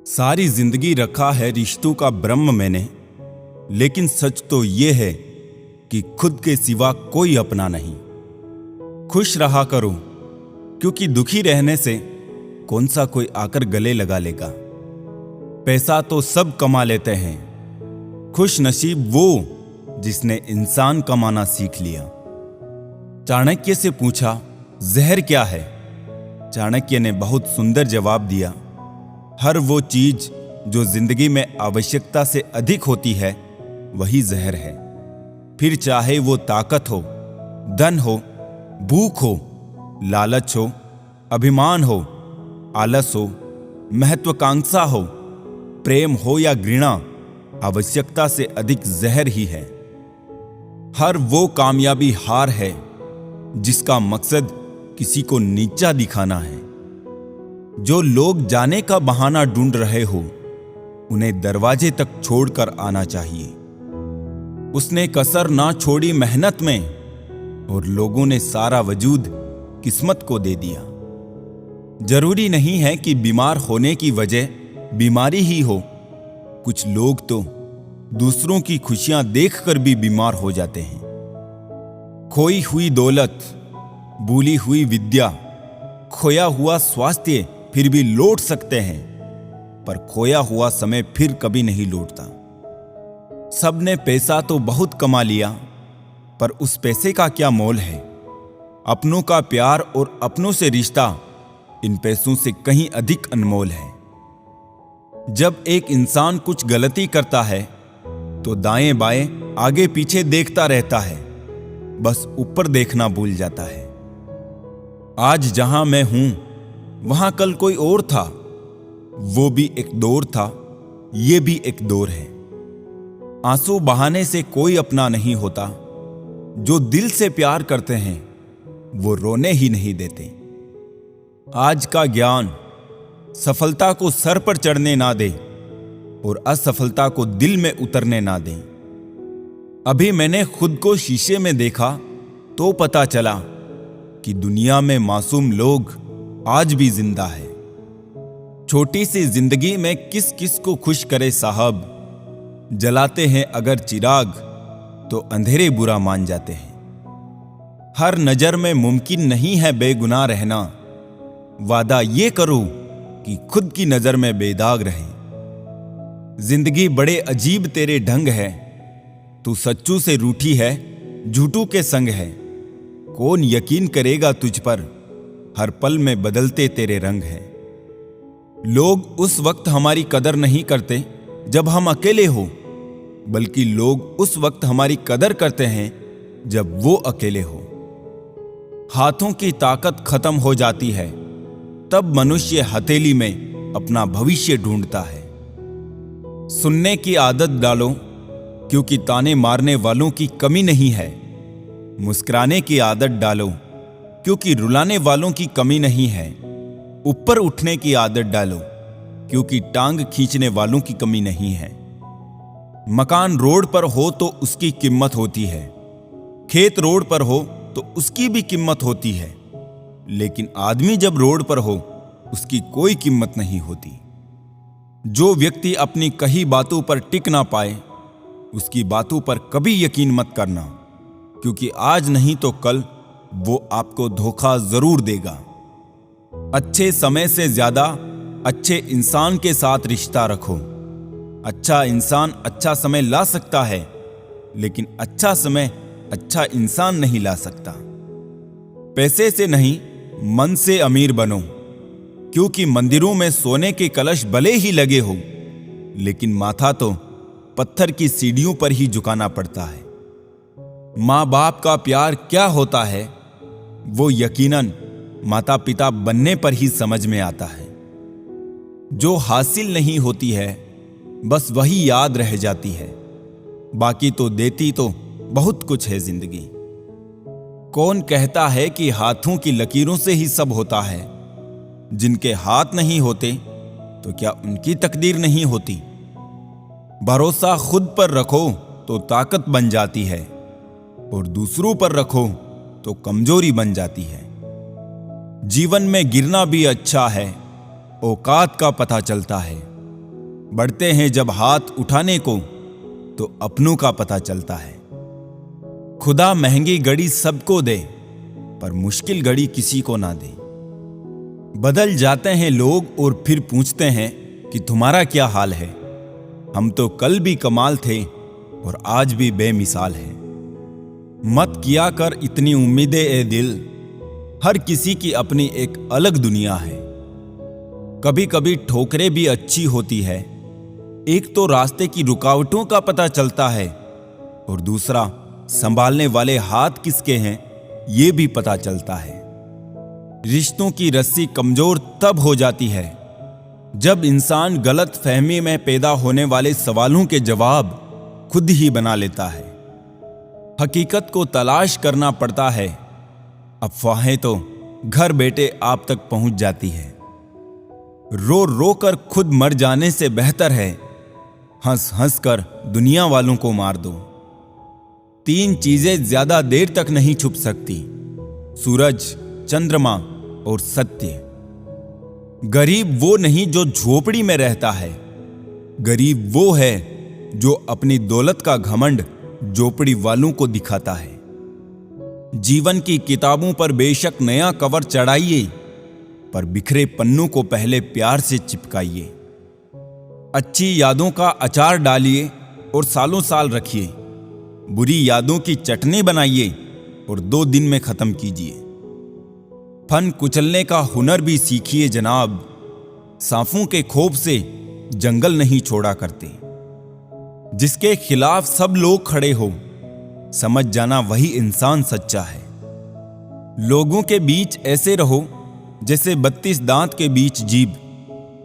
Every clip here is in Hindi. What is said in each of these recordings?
सारी जिंदगी रखा है रिश्तों का ब्रह्म मैंने, लेकिन सच तो ये है कि खुद के सिवा कोई अपना नहीं। खुश रहा करो, क्योंकि दुखी रहने से कौन सा कोई आकर गले लगा लेगा। पैसा तो सब कमा लेते हैं, खुश नसीब वो जिसने इंसान कमाना सीख लिया। चाणक्य से पूछा, जहर क्या है? चाणक्य ने बहुत सुंदर जवाब दिया, हर वो चीज जो जिंदगी में आवश्यकता से अधिक होती है वही जहर है। फिर चाहे वो ताकत हो, धन हो, भूख हो, लालच हो, अभिमान हो, आलस हो, महत्वाकांक्षा हो, प्रेम हो या घृणा, आवश्यकता से अधिक जहर ही है। हर वो कामयाबी हार है जिसका मकसद किसी को नीचा दिखाना है। जो लोग जाने का बहाना ढूंढ रहे हो, उन्हें दरवाजे तक छोड़कर आना चाहिए। उसने कसर ना छोड़ी मेहनत में, और लोगों ने सारा वजूद किस्मत को दे दिया। जरूरी नहीं है कि बीमार होने की वजह बीमारी ही हो। कुछ लोग तो दूसरों की खुशियां देखकर भी बीमार हो जाते हैं। खोई हुई दौलत, भूली हुई विद्या, खोया हुआ स्वास्थ्य फिर भी लौट सकते हैं, पर खोया हुआ समय फिर कभी नहीं लौटता। सबने पैसा तो बहुत कमा लिया, पर उस पैसे का क्या मोल है? अपनों का प्यार और अपनों से रिश्ता इन पैसों से कहीं अधिक अनमोल है। जब एक इंसान कुछ गलती करता है तो दाएं बाएं आगे पीछे देखता रहता है, बस ऊपर देखना भूल जाता है। आज जहां मैं हूं वहां कल कोई और था। वो भी एक दौर था, ये भी एक दौर है। आंसू बहाने से कोई अपना नहीं होता। जो दिल से प्यार करते हैं वो रोने ही नहीं देते। आज का ज्ञान सफलता को सर पर चढ़ने ना दे और असफलता को दिल में उतरने ना दे। अभी मैंने खुद को शीशे में देखा तो पता चला कि दुनिया में मासूम लोग आज भी जिंदा है। छोटी सी जिंदगी में किस किस को खुश करे साहब। जलाते हैं अगर चिराग तो अंधेरे बुरा मान जाते हैं। हर नजर में मुमकिन नहीं है बेगुनाह रहना। वादा ये करो कि खुद की नजर में बेदाग रहे। जिंदगी बड़े अजीब तेरे ढंग है। तू सच्चू से रूठी है, झूठू के संग है। कौन यकीन करेगा तुझ पर, हर पल में बदलते तेरे रंग हैं। लोग उस वक्त हमारी कदर नहीं करते जब हम अकेले हो, बल्कि लोग उस वक्त हमारी कदर करते हैं जब वो अकेले हो। हाथों की ताकत खत्म हो जाती है, तब मनुष्य हथेली में अपना भविष्य ढूंढता है। सुनने की आदत डालो, क्योंकि ताने मारने वालों की कमी नहीं है। मुस्कुराने की आदत डालो, क्योंकि रुलाने वालों की कमी नहीं है। ऊपर उठने की आदत डालो, क्योंकि टांग खींचने वालों की कमी नहीं है। मकान रोड पर हो तो उसकी कीमत होती है, खेत रोड पर हो तो उसकी भी कीमत होती है, लेकिन आदमी जब रोड पर हो उसकी कोई कीमत नहीं होती। जो व्यक्ति अपनी कही बातों पर टिक ना पाए, उसकी बातों पर कभी यकीन मत करना, क्योंकि आज नहीं तो कल वो आपको धोखा जरूर देगा। अच्छे समय से ज्यादा अच्छे इंसान के साथ रिश्ता रखो। अच्छा इंसान अच्छा समय ला सकता है, लेकिन अच्छा समय अच्छा इंसान नहीं ला सकता। पैसे से नहीं, मन से अमीर बनो, क्योंकि मंदिरों में सोने के कलश भले ही लगे हो, लेकिन माथा तो पत्थर की सीढ़ियों पर ही झुकाना पड़ता है। माँ बाप का प्यार क्या होता है, वो यकीनन माता पिता बनने पर ही समझ में आता है। जो हासिल नहीं होती है बस वही याद रह जाती है, बाकी तो देती तो बहुत कुछ है जिंदगी। कौन कहता है कि हाथों की लकीरों से ही सब होता है? जिनके हाथ नहीं होते तो क्या उनकी तकदीर नहीं होती? भरोसा खुद पर रखो तो ताकत बन जाती है, और दूसरों पर रखो तो कमजोरी बन जाती है। जीवन में गिरना भी अच्छा है, औकात का पता चलता है। बढ़ते हैं जब हाथ उठाने को तो अपनों का पता चलता है। खुदा महंगी घड़ी सबको दे पर मुश्किल घड़ी किसी को ना दे। बदल जाते हैं लोग और फिर पूछते हैं कि तुम्हारा क्या हाल है। हम तो कल भी कमाल थे और आज भी बेमिसाल है। मत किया कर इतनी उम्मीदें ए दिल, हर किसी की अपनी एक अलग दुनिया है। कभी कभी ठोकरें भी अच्छी होती है। एक तो रास्ते की रुकावटों का पता चलता है और दूसरा संभालने वाले हाथ किसके हैं ये भी पता चलता है। रिश्तों की रस्सी कमजोर तब हो जाती है जब इंसान गलत फहमी में पैदा होने वाले सवालों के जवाब खुद ही बना लेता है। हकीकत को तलाश करना पड़ता है, अफवाहें तो घर बैठे आप तक पहुंच जाती है। रो रो कर खुद मर जाने से बेहतर है हंस हंस कर दुनिया वालों को मार दो। 3 चीजें ज्यादा देर तक नहीं छुप सकती, सूरज, चंद्रमा और सत्य। गरीब वो नहीं जो झोपड़ी में रहता है, गरीब वो है जो अपनी दौलत का घमंड झोपड़ी वालों को दिखाता है। जीवन की किताबों पर बेशक नया कवर चढ़ाइए, पर बिखरे पन्नों को पहले प्यार से चिपकाइए। अच्छी यादों का अचार डालिए और सालों साल रखिए। बुरी यादों की चटनी बनाइए और 2 दिन में खत्म कीजिए। फन कुचलने का हुनर भी सीखिए जनाब, सांपों के खौफ से जंगल नहीं छोड़ा करते। जिसके खिलाफ सब लोग खड़े हो, समझ जाना वही इंसान सच्चा है। लोगों के बीच ऐसे रहो जैसे 32 दांत के बीच जीभ,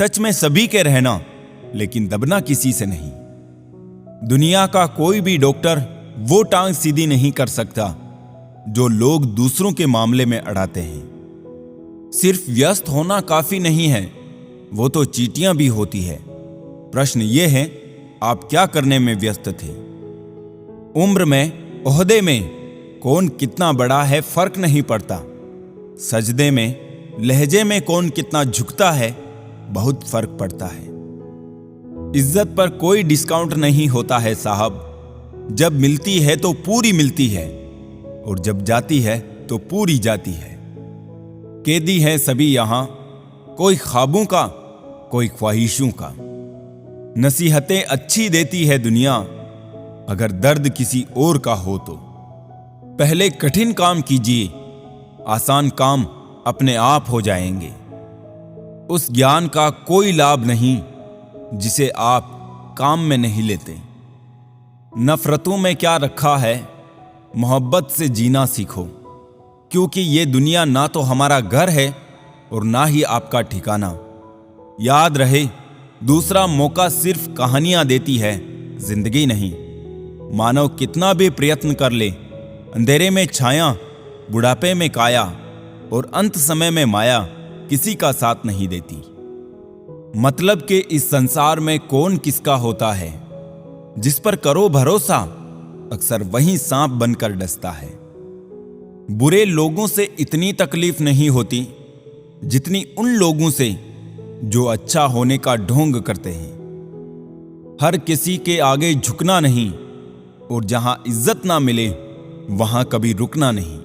टच में सभी के रहना लेकिन दबना किसी से नहीं। दुनिया का कोई भी डॉक्टर वो टांग सीधी नहीं कर सकता जो लोग दूसरों के मामले में अड़ाते हैं। सिर्फ व्यस्त होना काफी नहीं है, वो तो चींटियां भी होती है। प्रश्न ये है, आप क्या करने में व्यस्त थे? उम्र में, ओहदे में कौन कितना बड़ा है फर्क नहीं पड़ता। सजदे में, लहजे में कौन कितना झुकता है बहुत फर्क पड़ता है। इज्जत पर कोई डिस्काउंट नहीं होता है साहब। जब मिलती है तो पूरी मिलती है और जब जाती है तो पूरी जाती है। कैदी है सभी यहां, कोई ख्वाबों का, कोई ख्वाहिशों का। नसीहतें अच्छी देती है दुनिया, अगर दर्द किसी और का हो तो। पहले कठिन काम कीजिए, आसान काम अपने आप हो जाएंगे। उस ज्ञान का कोई लाभ नहीं जिसे आप काम में नहीं लेते। नफरतों में क्या रखा है, मोहब्बत से जीना सीखो, क्योंकि ये दुनिया ना तो हमारा घर है और ना ही आपका ठिकाना। याद रहे, दूसरा मौका सिर्फ कहानियां देती है, जिंदगी नहीं। मानव कितना भी प्रयत्न कर ले, अंधेरे में छाया, बुढ़ापे में काया और अंत समय में माया किसी का साथ नहीं देती। मतलब कि इस संसार में कौन किसका होता है, जिस पर करो भरोसा अक्सर वही सांप बनकर डसता है। बुरे लोगों से इतनी तकलीफ नहीं होती जितनी उन लोगों से जो अच्छा होने का ढोंग करते हैं। हर किसी के आगे झुकना नहीं और जहां इज्जत ना मिले वहां कभी रुकना नहीं।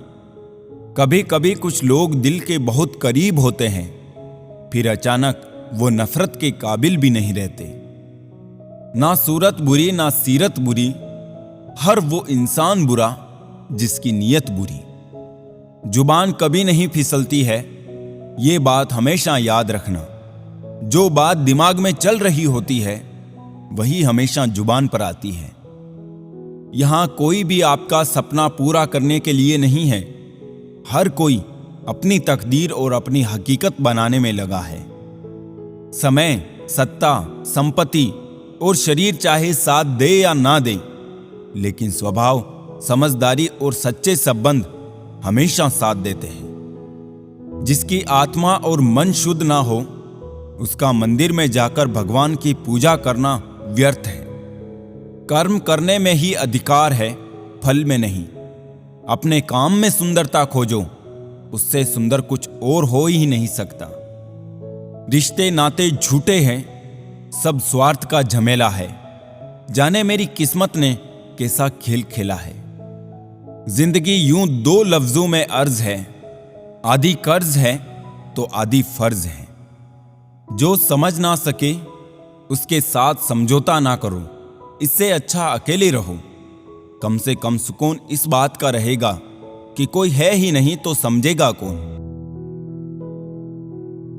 कभी कभी कुछ लोग दिल के बहुत करीब होते हैं, फिर अचानक वो नफरत के काबिल भी नहीं रहते। ना सूरत बुरी ना सीरत बुरी, हर वो इंसान बुरा जिसकी नीयत बुरी। जुबान कभी नहीं फिसलती है, ये बात हमेशा याद रखना। जो बात दिमाग में चल रही होती है वही हमेशा जुबान पर आती है। यहां कोई भी आपका सपना पूरा करने के लिए नहीं है। हर कोई अपनी तकदीर और अपनी हकीकत बनाने में लगा है। समय, सत्ता, संपत्ति और शरीर चाहे साथ दे या ना दे, लेकिन स्वभाव, समझदारी और सच्चे संबंध हमेशा साथ देते हैं। जिसकी आत्मा और मन शुद्ध ना हो, उसका मंदिर में जाकर भगवान की पूजा करना व्यर्थ है। कर्म करने में ही अधिकार है, फल में नहीं। अपने काम में सुंदरता खोजो, उससे सुंदर कुछ और हो ही नहीं सकता। रिश्ते नाते झूठे हैं, सब स्वार्थ का झमेला है। जाने मेरी किस्मत ने कैसा खेल खेला है। जिंदगी यूं दो लफ्जों में अर्ज है, आधी कर्ज है तो आधी फर्ज है। जो समझ ना सके उसके साथ समझौता ना करो, इससे अच्छा अकेले रहो। कम से कम सुकून इस बात का रहेगा कि कोई है ही नहीं तो समझेगा कौन।